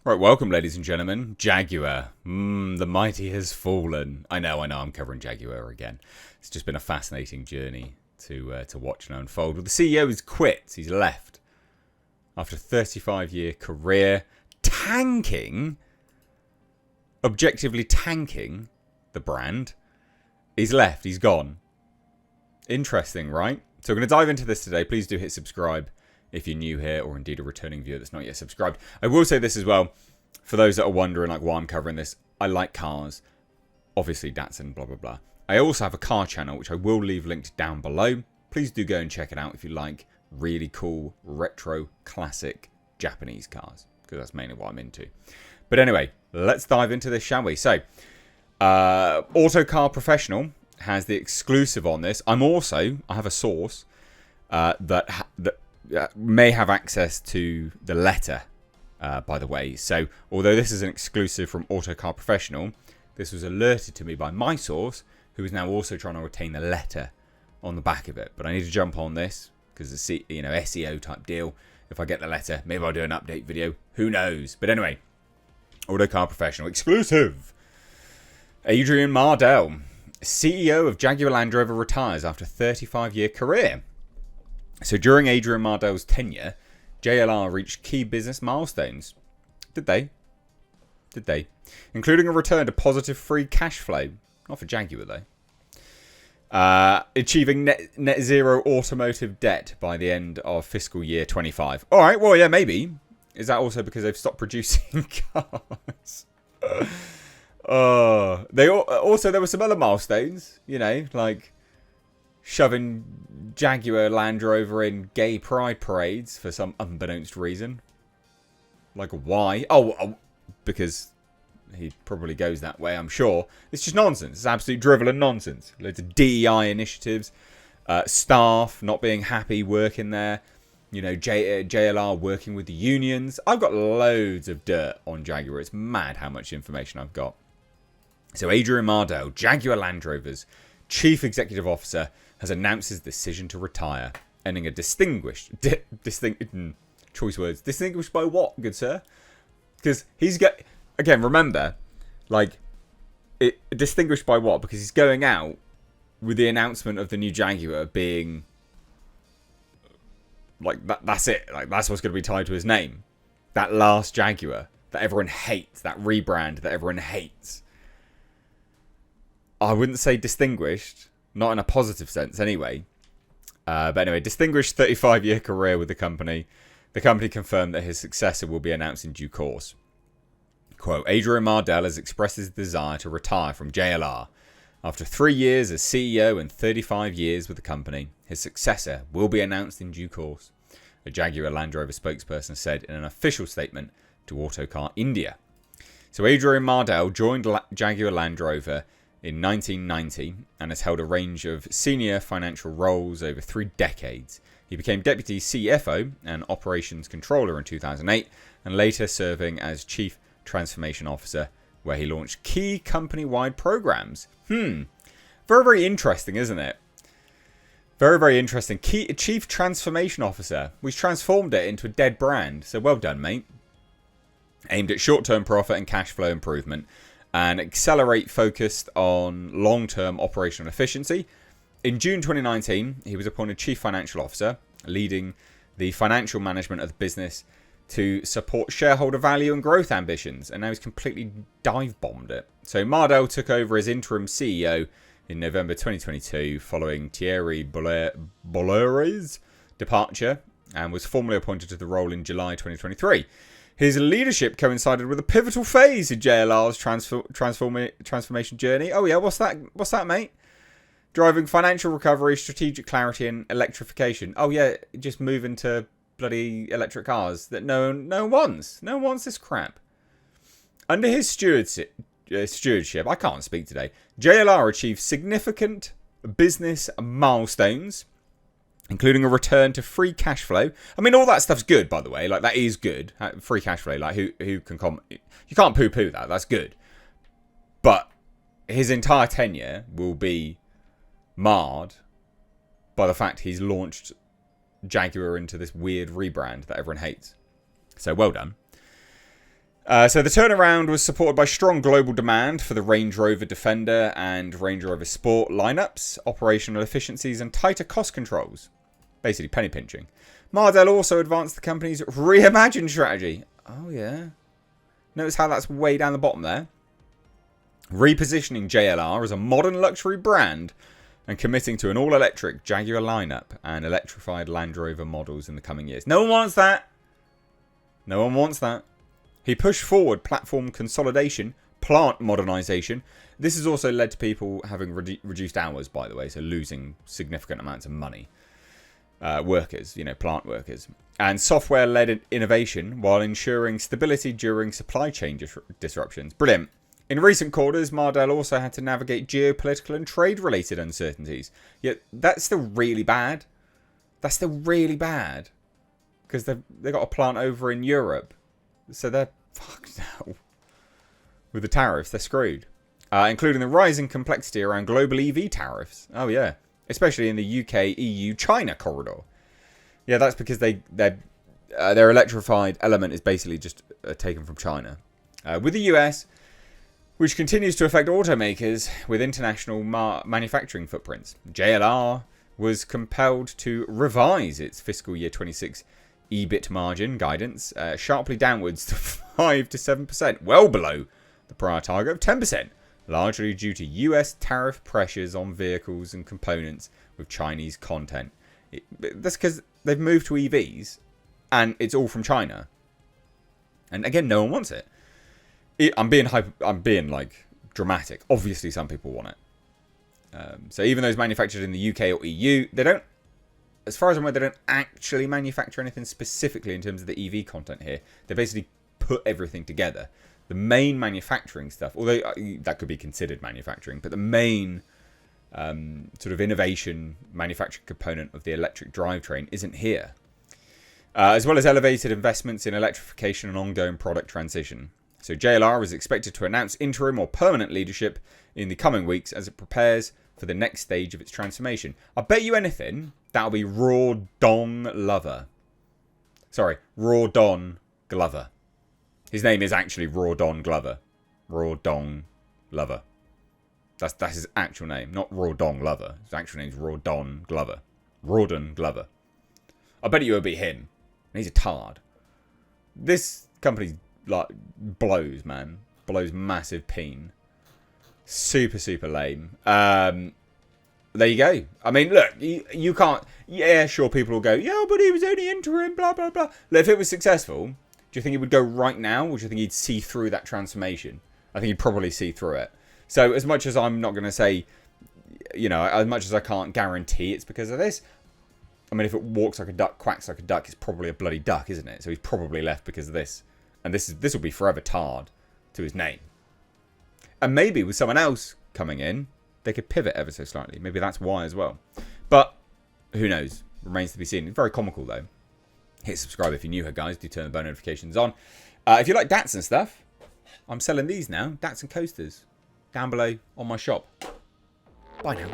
Right, welcome, ladies and gentlemen. Jaguar. The mighty has fallen. I know, I'm covering Jaguar again. It's just been a fascinating journey to watch and unfold. Well, the CEO has quit. He's left. After a 35-year career, objectively tanking the brand. He's left. He's gone. Interesting, right? So we're going to dive into this today. Please do hit subscribe if you're new here, or indeed a returning viewer that's not yet subscribed. I will say this as well, for those that are wondering like why I'm covering this. I like cars, obviously Datsun, blah, blah, blah. I also have a car channel, which I will leave linked down below. Please do go and check it out if you like really cool, retro, classic Japanese cars, because that's mainly what I'm into. But anyway, let's dive into this, shall we? So, Autocar Professional has the exclusive on this. I have a source that may have access to the letter, by the way. So, although this is an exclusive from Autocar Professional, this was alerted to me by my source, who is now also trying to retain the letter on the back of it. But I need to jump on this because it's SEO type deal. If I get the letter, maybe I'll do an update video. Who knows? But anyway, Autocar Professional exclusive. Adrian Mardell, CEO of Jaguar Land Rover, retires after a 35-year career. So during Adrian Mardell's tenure, JLR reached key business milestones. Did they? Including a return to positive free cash flow. Not for Jaguar, though. Achieving net zero automotive debt by the end of fiscal year 25. All right, well, yeah, maybe. Is that also because they've stopped producing cars? There were some other milestones, like shoving Jaguar Land Rover in gay pride parades for some unbeknownst reason. Like, why? Oh, because he probably goes that way, I'm sure. It's just nonsense. It's absolute drivel and nonsense. Loads of DEI initiatives, staff not being happy working there, JLR working with the unions. I've got loads of dirt on Jaguar. It's mad how much information I've got. So Adrian Mardell, Jaguar Land Rover's Chief Executive Officer, has announced his decision to retire, ending a distinguished choice words. Distinguished by what, good sir? Because again, remember, distinguished by what? Because he's going out with the announcement of the new Jaguar being that's it. That's what's going to be tied to his name. That last Jaguar that everyone hates, that rebrand that everyone hates. I wouldn't say distinguished, not in a positive sense anyway. But anyway, distinguished 35-year career with the company. The company confirmed that his successor will be announced in due course. Quote, Adrian Mardell has expressed his desire to retire from JLR. After 3 years as CEO and 35 years with the company, his successor will be announced in due course, a Jaguar Land Rover spokesperson said in an official statement to Autocar India. So Adrian Mardell joined Jaguar Land Rover in 1990 and has held a range of senior financial roles over 3 decades. He became Deputy CFO and Operations Controller in 2008 and later serving as Chief Transformation Officer, where he launched key company-wide programs. Very, very interesting, isn't it? Very, very interesting. Chief Transformation Officer. We've transformed it into a dead brand, so well done, mate. Aimed at short-term profit and cash flow improvement, and accelerate focused on long-term operational efficiency. In June 2019, he was appointed Chief Financial Officer, leading the financial management of the business to support shareholder value and growth ambitions, and now he's completely dive-bombed it. So Mardell took over as interim CEO in November 2022 following Thierry Bollere's departure, and was formally appointed to the role in July 2023. His leadership coincided with a pivotal phase in JLR's transformation journey. Oh yeah, what's that, mate? Driving financial recovery, strategic clarity, and electrification. Oh yeah, just moving to bloody electric cars that no one wants. No one wants this crap. Under his stewardship, I can't speak today, JLR achieved significant business milestones, including a return to free cash flow. I mean, all that stuff's good, by the way. That is good. Free cash flow. Who can you can't poo-poo that. That's good. But his entire tenure will be marred by the fact he's launched Jaguar into this weird rebrand that everyone hates. So well done. So the turnaround was supported by strong global demand for the Range Rover Defender and Range Rover Sport lineups, operational efficiencies and tighter cost controls. Basically penny pinching. Mardell also advanced the company's Reimagine strategy. Oh yeah. Notice how that's way down the bottom there. Repositioning JLR as a modern luxury brand and committing to an all-electric Jaguar lineup and electrified Land Rover models in the coming years. No one wants that. No one wants that. He pushed forward platform consolidation, plant modernisation. This has also led to people having reduced hours, by the way, so losing significant amounts of money. Workers, plant workers. And software-led innovation while ensuring stability during supply chain disruptions. Brilliant. In recent quarters, Mardell also had to navigate geopolitical and trade-related uncertainties. Yet that's still really bad. That's still really bad. Because they've got a plant over in Europe. So they're fucked now. With the tariffs, they're screwed. Including the rising complexity around global EV tariffs. Oh, yeah. Especially in the UK, EU, China corridor. Yeah, that's because their electrified element is basically just taken from China. With the US, which continues to affect automakers with international manufacturing footprints. JLR was compelled to revise its fiscal year 26 EBIT margin guidance sharply downwards to 5 to 7%, well below the prior target of 10%, largely due to US tariff pressures on vehicles and components with Chinese content. That's because they've moved to EVs and it's all from China. And again, no one wants it. I'm being like dramatic. Obviously, some people want it. So even those manufactured in the UK or EU, they don't, as far as I'm aware, they don't actually manufacture anything specifically in terms of the EV content here. They basically put everything together. The main manufacturing stuff, although that could be considered manufacturing, but the main sort of innovation manufacturing component of the electric drivetrain isn't here. As well as elevated investments in electrification and ongoing product transition. So JLR is expected to announce interim or permanent leadership in the coming weeks as it prepares for the next stage of its transformation. I bet you anything, that'll be Raw Don Glover. Sorry, Raw Don Glover. His name is actually Raw Don Glover. Raw Don Glover. That's his actual name, not Raw Don Glover. His actual name is Raw Don Glover. Rawdon Glover. I bet you it'll be him. He's a tard. This company like blows, man. Blows massive peen. Super, super lame. There you go. I mean, look, you can't... Yeah, sure, people will go, yeah, but he was only interim, blah, blah, blah. Look, if it was successful, do you think he would go right now? Or do you think he'd see through that transformation? I think he'd probably see through it. So as much as I'm not going to say, as much as I can't guarantee it's because of this, I mean, if it walks like a duck, quacks like a duck, it's probably a bloody duck, isn't it? So he's probably left because of this. And this will be forever tarred to his name. And maybe with someone else coming in, they could pivot ever so slightly. Maybe that's why as well. But who knows? Remains to be seen. It's very comical though. Hit subscribe if you're new here, guys. Do turn the bell notifications on. If you like Datsun stuff, I'm selling these now. Datsun coasters. Down below on my shop. Bye now.